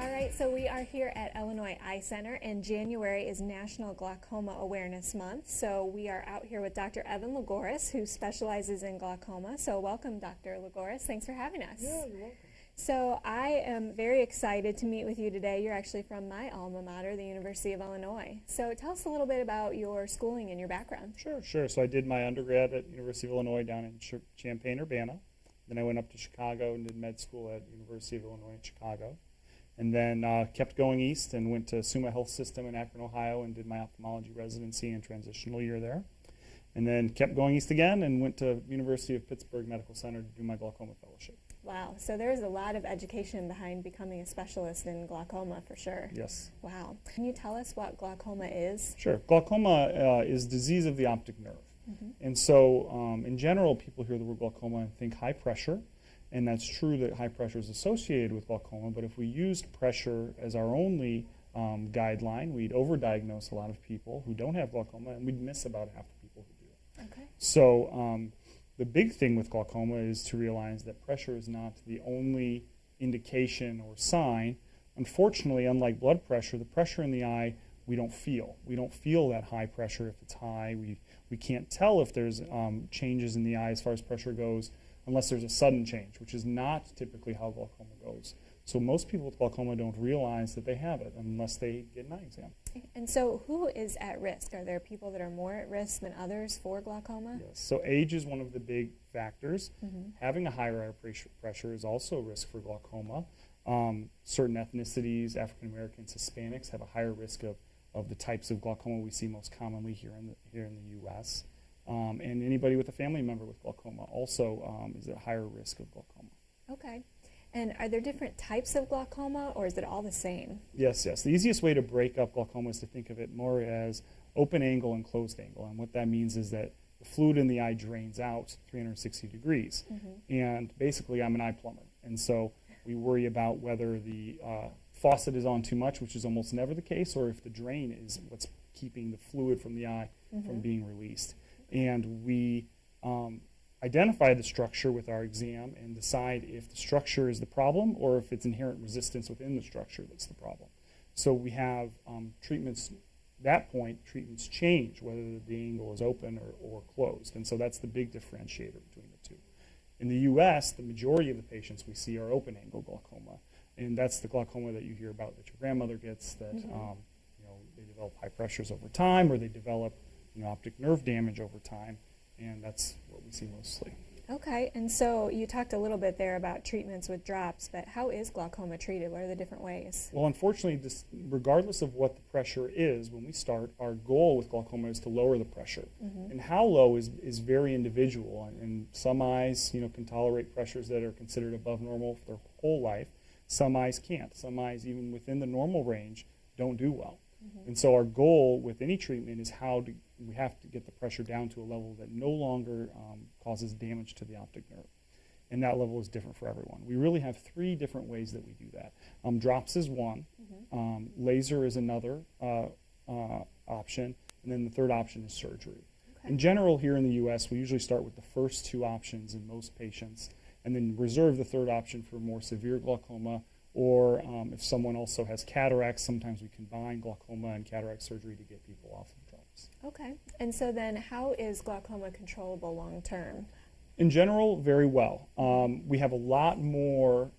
All right, so we are here at Illinois Eye Center, and January is National Glaucoma Awareness Month. So we are out here with Dr. Evan Lagouros, who specializes in glaucoma. So welcome, Dr. Lagouros. Thanks for having us. Yeah, you're welcome. So I am very excited to meet with you today. You're actually from my alma mater, the University of Illinois. So tell us a little bit about your schooling and your background. Sure. So I did my undergrad at University of Illinois down in Champaign-Urbana. Then I went up to Chicago and did med school at University of Illinois in Chicago. And then kept going east and went to Summa Health System in Akron, Ohio, and did my ophthalmology residency and transitional year there. And then kept going east again and went to University of Pittsburgh Medical Center to do my glaucoma fellowship. Wow, so there's a lot of education behind becoming a specialist in glaucoma for sure. Yes. Wow. Can you tell us what glaucoma is? Sure. Glaucoma is disease of the optic nerve. And so in general, people hear the word glaucoma and think high pressure. And that's true that high pressure is associated with glaucoma, but if we used pressure as our only guideline, we'd overdiagnose a lot of people who don't have glaucoma, and we'd miss about half the people who do. Okay. So the big thing with glaucoma is to realize that pressure is not the only indication or sign. Unfortunately, unlike blood pressure, the pressure in the eye we don't feel. We don't feel that high pressure if it's high. We can't tell if there's changes in the eye as far as pressure goes, unless there's a sudden change, which is not typically how glaucoma goes. So most people with glaucoma don't realize that they have it unless they get an eye exam. And so who is at risk? Are there people that are more at risk than others for glaucoma? Yes. So age is one of the big factors. Having a higher eye pressure is also a risk for glaucoma. Certain ethnicities, African Americans, Hispanics, have a higher risk of the types of glaucoma we see most commonly here in the U.S. And anybody with a family member with glaucoma also is at higher risk of glaucoma. Okay. And are there different types of glaucoma, or is it all the same? Yes. The easiest way to break up glaucoma is to think of it more as open angle and closed angle. And what that means is that the fluid in the eye drains out 360 degrees. And basically, I'm an eye plumber. And so we worry about whether the faucet is on too much, which is almost never the case, or if the drain is what's keeping the fluid from the eye from being released. And we identify the structure with our exam and decide if the structure is the problem or if it's inherent resistance within the structure that's the problem. So we have treatments, at that point, treatments change whether the angle is open or closed. And so that's the big differentiator between the two. In the U.S., the majority of the patients we see are open angle glaucoma. And that's the glaucoma that you hear about that your grandmother gets, that they develop high pressures over time, or they develop optic nerve damage over time, and that's what we see mostly. Okay, and so you talked a little bit there about treatments with drops, but how is glaucoma treated? What are the different ways? Well, unfortunately, regardless of what the pressure is, when we start, our goal with glaucoma is to lower the pressure. And how low is very individual, and some eyes can tolerate pressures that are considered above normal for their whole life. Some eyes can't. Some eyes, even within the normal range, don't do well. And so our goal with any treatment is we have to get the pressure down to a level that no longer causes damage to the optic nerve. And that level is different for everyone. We really have three different ways that we do that. Drops is one. Laser is another option. And then the third option is surgery. Okay. In general, here in the U.S., we usually start with the first two options in most patients, and then reserve the third option for more severe glaucoma, or if someone also has cataracts, sometimes we combine glaucoma and cataract surgery to get people off of drops. Okay. And so then how is glaucoma controllable long term? In general, very well. We have a lot more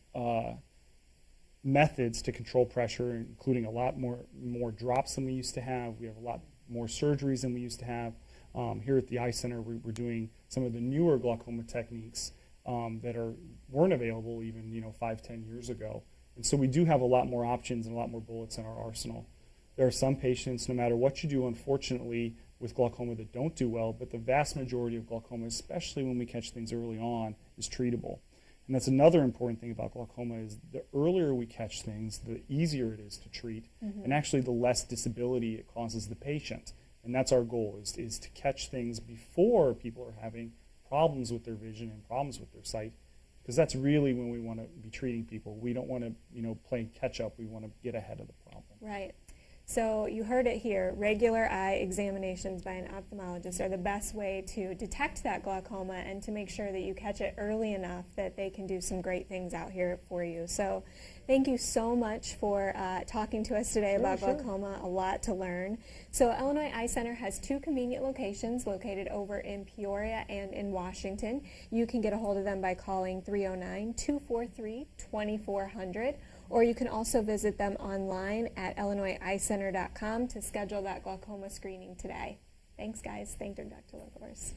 methods to control pressure, including a lot more drops than we used to have. We have a lot more surgeries than we used to have. Here at the Eye Center, we're doing some of the newer glaucoma techniques that weren't available even 5-10 years ago. And so we do have a lot more options and a lot more bullets in our arsenal. There are some patients, no matter what you do, unfortunately, with glaucoma that don't do well, but the vast majority of glaucoma, especially when we catch things early on, is treatable. And that's another important thing about glaucoma is the earlier we catch things, the easier it is to treat, and actually the less disability it causes the patient. And that's our goal, is to catch things before people are having problems with their vision and problems with their sight, because that's really when we want to be treating people. We don't want to, play catch up. We want to get ahead of the problem. Right. So you heard it here, regular eye examinations by an ophthalmologist are the best way to detect that glaucoma and to make sure that you catch it early enough that they can do some great things out here for you. So thank you so much for talking to us today about glaucoma, a lot to learn. So Illinois Eye Center has 2 convenient locations located over in Peoria and in Washington. You can get a hold of them by calling 309-243-2400. Or you can also visit them online at illinoiseyecenter.com to schedule that glaucoma screening today. Thanks, guys. Thank you, Dr. Lagouros.